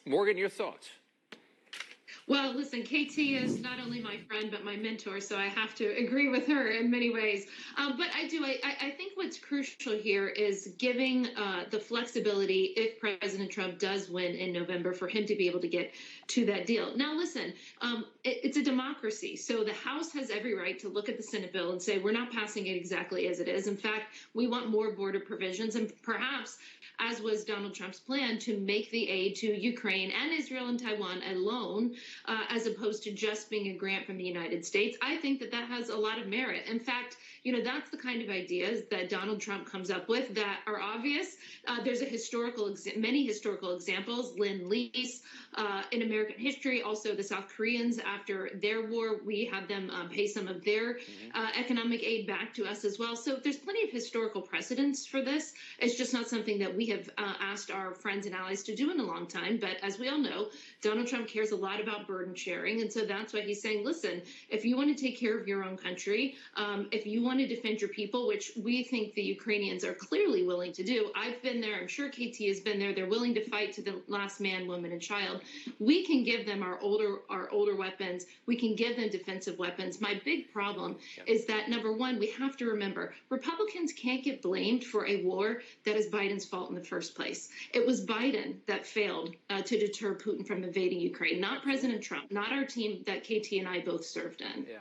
Morgan, your thoughts? Well, listen, KT is not only my friend, but my mentor, so I have to agree with her in many ways. But I think what's crucial here is giving the flexibility if President Trump does win in November for him to be able to get to that deal. Now, listen, it's a democracy, so the House has every right to look at the Senate bill and say, we're not passing it exactly as it is. In fact, we want more border provisions and perhaps, as was Donald Trump's plan, to make the aid to Ukraine and Israel and Taiwan a loan, as opposed to just being a grant from the United States. I think that that has a lot of merit. In fact, that's the kind of ideas that Donald Trump comes up with that are obvious. There's many historical examples. Lend-Lease in American history, also the South Koreans after their war, we had them pay some of their economic aid back to us as well. So there's plenty of historical precedents for this. It's just not something that we have asked our friends and allies to do in a long time. But as we all know, Donald Trump cares a lot about burden sharing. And so that's why he's saying, listen, if you want to take care of your own country, if you want to defend your people, which we think the Ukrainians are clearly willing to do. I've been there. I'm sure KT has been there. They're willing to fight to the last man, woman, and child. We can give them our older weapons. We can give them defensive weapons. My big problem is that, number one, we have to remember Republicans can't get blamed for a war that is Biden's fault in the first place. It was Biden that failed to deter Putin from invading Ukraine, not President Trump, not our team that KT and I both served in. Yeah.